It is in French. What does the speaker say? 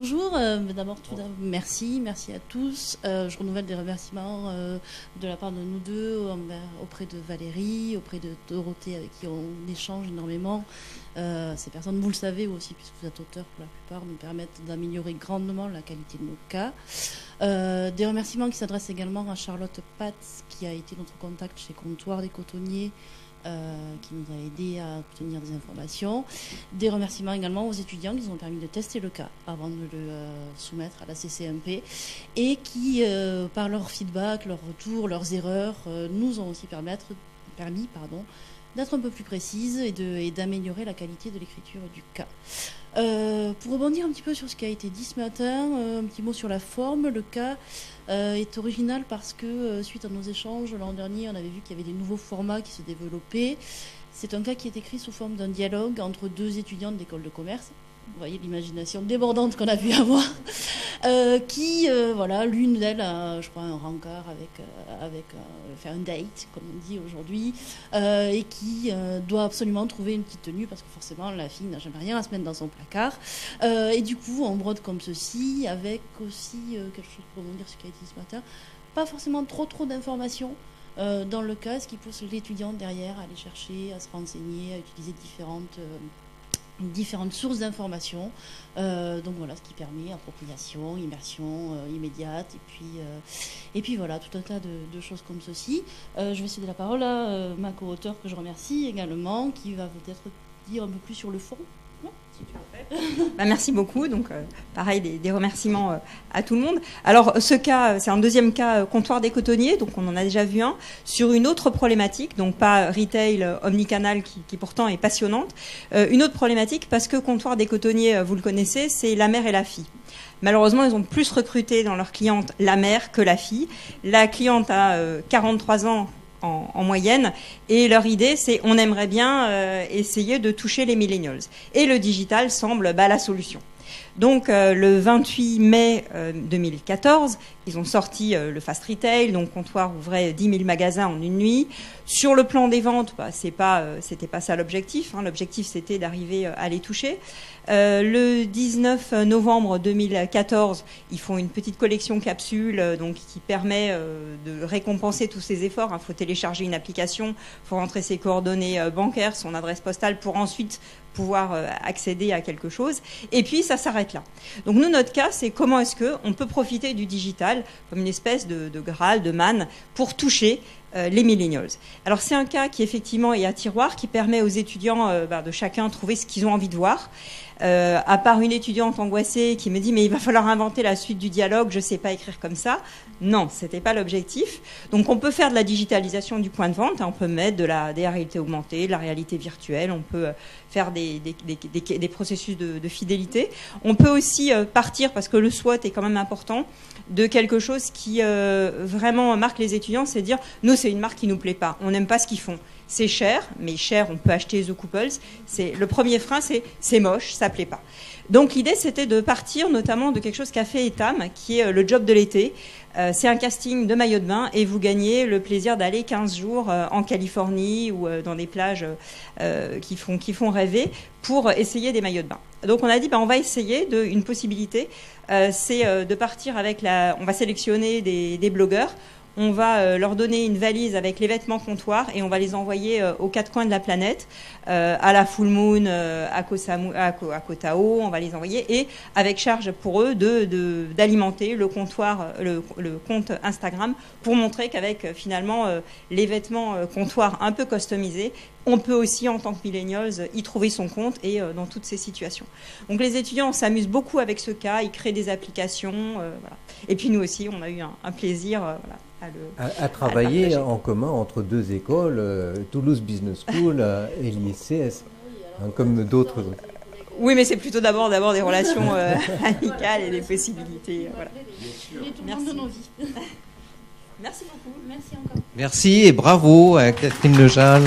Bonjour, d'abord merci à tous. Je renouvelle des remerciements de la part de nous deux auprès de Valérie, auprès de Dorothée avec qui on échange énormément. Ces personnes, vous le savez aussi, puisque vous êtes auteurs pour la plupart, nous permettent d'améliorer grandement la qualité de nos cas. Des remerciements qui s'adressent également à Charlotte Patz, qui a été notre contact chez Comptoir des Cotonniers, qui nous a aidé à obtenir des informations. Des remerciements également aux étudiants qui nous ont permis de tester le cas avant de le soumettre à la CCMP et qui, par leur feedback, leur retour, leurs erreurs, nous ont aussi permis d'être un peu plus précises et d'améliorer la qualité de l'écriture du cas. Pour rebondir un petit peu sur ce qui a été dit ce matin, un petit mot sur la forme. Le cas est original parce que suite à nos échanges l'an dernier, on avait vu qu'il y avait des nouveaux formats qui se développaient. C'est un cas qui est écrit sous forme d'un dialogue entre deux étudiantes d'école de commerce. Vous voyez l'imagination débordante qu'on a pu avoir, l'une d'elles a, je crois, un rencard avec un date, comme on dit aujourd'hui, et qui doit absolument trouver une petite tenue, parce que forcément, la fille n'a jamais rien à se mettre dans son placard. Et du coup, on brode comme ceci, avec aussi quelque chose pour vous dire ce qui a été dit ce matin, pas forcément trop d'informations dans le cas, ce qui pousse l'étudiant derrière à aller chercher, à se renseigner, à utiliser différentes sources d'informations. Donc voilà, ce qui permet appropriation, immersion immédiate, et puis voilà, tout un tas de choses comme ceci. Je vais céder la parole à ma co-auteure que je remercie également, qui va peut-être dire un peu plus sur le fond. Si tu le fais. Merci beaucoup. Donc, pareil, des remerciements à tout le monde. Alors, ce cas, c'est un deuxième cas Comptoir des Cotonniers. Donc, on en a déjà vu un sur une autre problématique. Donc, pas retail omnicanal qui pourtant est passionnante. Une autre problématique parce que Comptoir des Cotonniers, vous le connaissez, c'est la mère et la fille. Malheureusement, ils ont plus recruté dans leur cliente la mère que la fille. La cliente a 43 ans en moyenne, et leur idée, c'est on aimerait bien essayer de toucher les millennials. Et le digital semble la solution. Donc, le 28 mai 2014, ils ont sorti le Fast Retail, donc Comptoir ouvrait 10 000 magasins en une nuit. Sur le plan des ventes, c'était pas ça l'objectif. L'objectif, c'était d'arriver à les toucher. Le 19 novembre 2014, ils font une petite collection capsule donc qui permet de récompenser tous ces efforts. Il faut télécharger une application, il faut rentrer ses coordonnées bancaires, son adresse postale pour ensuite pouvoir accéder à quelque chose. Et puis, ça s'arrête là. Donc, nous, notre cas, c'est comment est-ce qu'on peut profiter du digital comme une espèce de Graal, de manne, pour toucher les millennials. Alors, c'est un cas qui, effectivement, est à tiroir, qui permet aux étudiants de chacun trouver ce qu'ils ont envie de voir. À part une étudiante angoissée qui me dit « mais il va falloir inventer la suite du dialogue, je ne sais pas écrire comme ça ». Non, ce n'était pas l'objectif. Donc, on peut faire de la digitalisation du point de vente, on peut mettre de la réalité augmentée, de la réalité virtuelle, on peut faire des processus de fidélité. On peut aussi partir, parce que le SWOT est quand même important, de quelque chose qui vraiment marque les étudiants, c'est dire « nous, c'est une marque qui ne nous plaît pas, on n'aime pas ce qu'ils font ». C'est cher, mais cher, on peut acheter The Couples. Le premier frein, c'est moche, ça plaît pas. Donc l'idée, c'était de partir notamment de quelque chose qu'a fait Etam, qui est le job de l'été. C'est un casting de maillot de bain et vous gagnez le plaisir d'aller 15 jours en Californie ou dans des plages qui font rêver pour essayer des maillots de bain. Donc on a dit, on va essayer une possibilité, c'est de partir on va sélectionner des blogueurs. On va leur donner une valise avec les vêtements Comptoir et on va les envoyer aux quatre coins de la planète, à la Full Moon, à Koh Tao, on va les envoyer et avec charge pour eux d'alimenter le comptoir, le compte Instagram pour montrer qu'avec finalement les vêtements Comptoir un peu customisés, on peut aussi, en tant que millennials, y trouver son compte et dans toutes ces situations. Donc les étudiants s'amusent beaucoup avec ce cas, ils créent des applications, voilà. Et puis nous aussi, on a eu un plaisir, à travailler en commun entre deux écoles, Toulouse Business School et l'ISCS, comme d'autres. Oui, mais c'est plutôt d'abord des relations amicales et des possibilités. Voilà. Merci. De nos vies. Merci beaucoup. Merci encore. Merci et bravo à Catherine Lejeal.